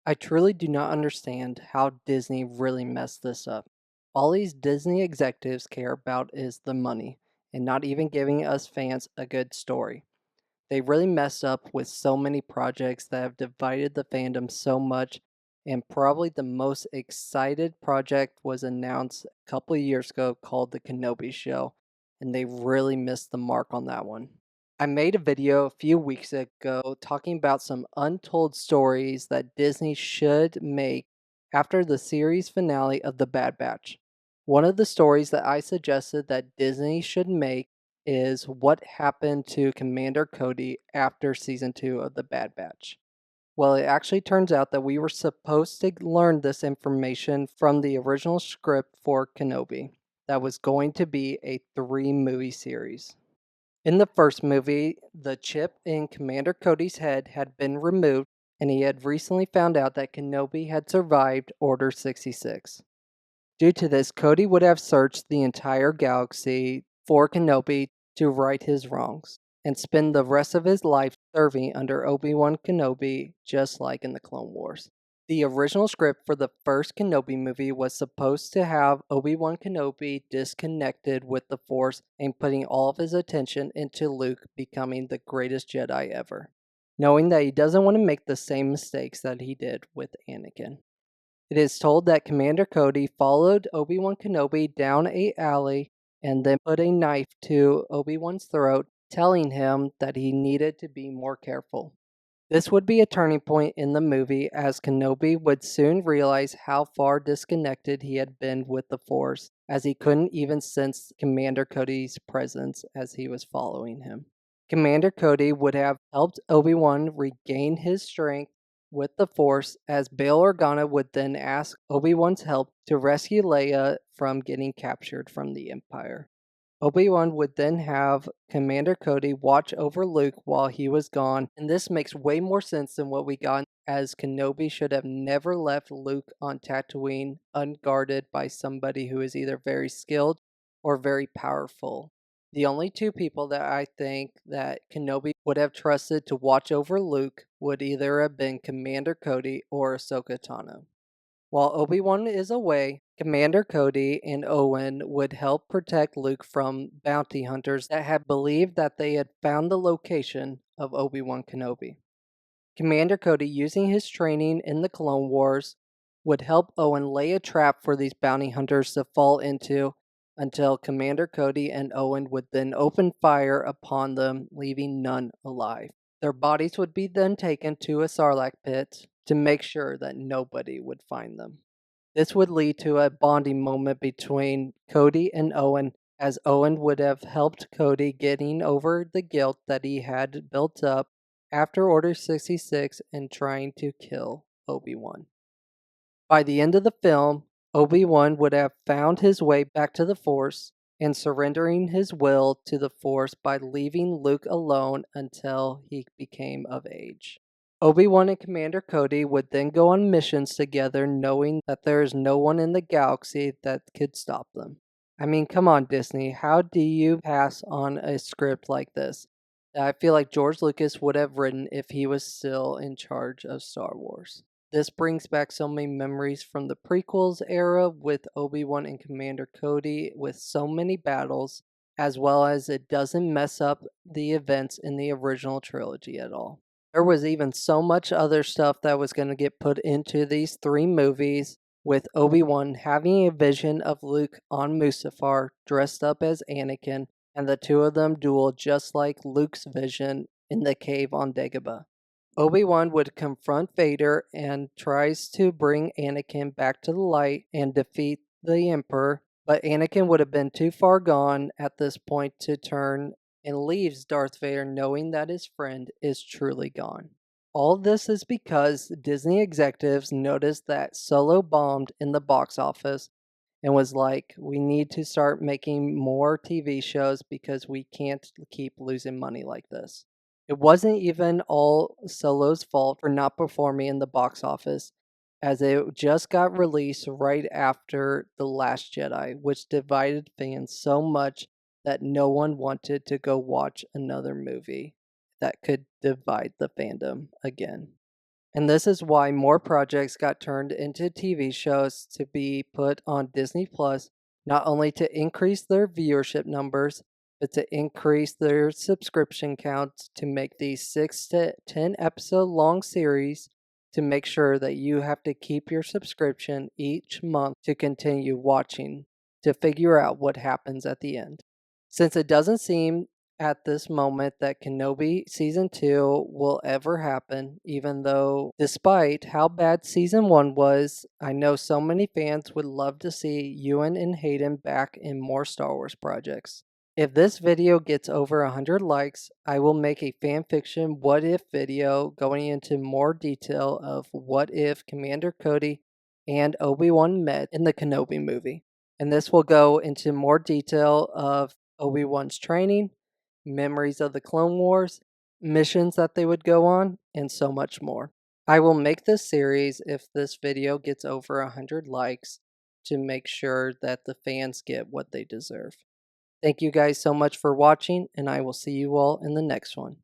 I truly do not understand how Disney really messed this up. All these Disney executives care about is the money and not even giving us fans a good story. They really messed up with so many projects that have divided the fandom so much, and probably the most excited project was announced a couple of years ago called the Kenobi Show, and they really missed the mark on that one. I made a video a few weeks ago talking about some untold stories that Disney should make after the series finale of The Bad Batch. One of the stories that I suggested that Disney should make is what happened to Commander Cody after season 2 of The Bad Batch. Well, it actually turns out that we were supposed to learn this information from the original script for Kenobi that was going to be a 3-movie series. In the first movie, the chip in Commander Cody's head had been removed, and he had recently found out that Kenobi had survived Order 66. Due to this, Cody would have searched the entire galaxy for Kenobi to right his wrongs and spend the rest of his life serving under Obi-Wan Kenobi, just like in the Clone Wars. The original script for the first Kenobi movie was supposed to have Obi-Wan Kenobi disconnected with the Force and putting all of his attention into Luke becoming the greatest Jedi ever, knowing that he doesn't want to make the same mistakes that he did with Anakin. It is told that Commander Cody followed Obi-Wan Kenobi down a alley and then put a knife to Obi-Wan's throat, telling him that he needed to be more careful. This would be a turning point in the movie as Kenobi would soon realize how far disconnected he had been with the Force, as he couldn't even sense Commander Cody's presence as he was following him. Commander Cody would have helped Obi-Wan regain his strength with the Force, as Bail Organa would then ask Obi-Wan's help to rescue Leia from getting captured from the Empire. Obi-Wan would then have Commander Cody watch over Luke while he was gone, and this makes way more sense than what we got, as Kenobi should have never left Luke on Tatooine unguarded by somebody who is either very skilled or very powerful. The only two people that I think that Kenobi would have trusted to watch over Luke would either have been Commander Cody or Ahsoka Tano. While Obi-Wan is away, Commander Cody and Owen would help protect Luke from bounty hunters that had believed that they had found the location of Obi-Wan Kenobi. Commander Cody, using his training in the Clone Wars, would help Owen lay a trap for these bounty hunters to fall into until Commander Cody and Owen would then open fire upon them, leaving none alive. Their bodies would be then taken to a Sarlacc pit to make sure that nobody would find them. This would lead to a bonding moment between Cody and Owen, as Owen would have helped Cody getting over the guilt that he had built up after Order 66 and trying to kill Obi-Wan. By the end of the film, Obi-Wan would have found his way back to the Force and surrendering his will to the Force by leaving Luke alone until he became of age. Obi-Wan and Commander Cody would then go on missions together, knowing that there is no one in the galaxy that could stop them. I mean, come on, Disney, how do you pass on a script like this that I feel like George Lucas would have written if he was still in charge of Star Wars? This brings back so many memories from the prequels era with Obi-Wan and Commander Cody with so many battles, as well as it doesn't mess up the events in the original trilogy at all. There was even so much other stuff that was going to get put into these 3 movies, with Obi-Wan having a vision of Luke on Mustafar dressed up as Anakin, and the two of them duel just like Luke's vision in the cave on Dagobah. Obi-Wan would confront Vader and tries to bring Anakin back to the light and defeat the Emperor, but Anakin would have been too far gone at this point to turn and leaves Darth Vader knowing that his friend is truly gone. All this is because Disney executives noticed that Solo bombed in the box office and was like, we need to start making more TV shows because we can't keep losing money like this. It wasn't even all Solo's fault for not performing in the box office, as it just got released right after The Last Jedi, which divided fans so much that no one wanted to go watch another movie that could divide the fandom again. And this is why more projects got turned into TV shows to be put on Disney Plus, not only to increase their viewership numbers, but to increase their subscription counts to make these 6 to 10 episode long series to make sure that you have to keep your subscription each month to continue watching to figure out what happens at the end. Since it doesn't seem at this moment that Kenobi Season 2 will ever happen, even though, despite how bad Season 1 was, I know so many fans would love to see Ewan and Hayden back in more Star Wars projects. If this video gets over 100 likes, I will make a fanfiction what if video going into more detail of what if Commander Cody and Obi-Wan met in the Kenobi movie. And this will go into more detail of Obi-Wan's training, memories of the Clone Wars, missions that they would go on, and so much more. I will make this series if this video gets over 100 likes to make sure that the fans get what they deserve. Thank you guys so much for watching, and I will see you all in the next one.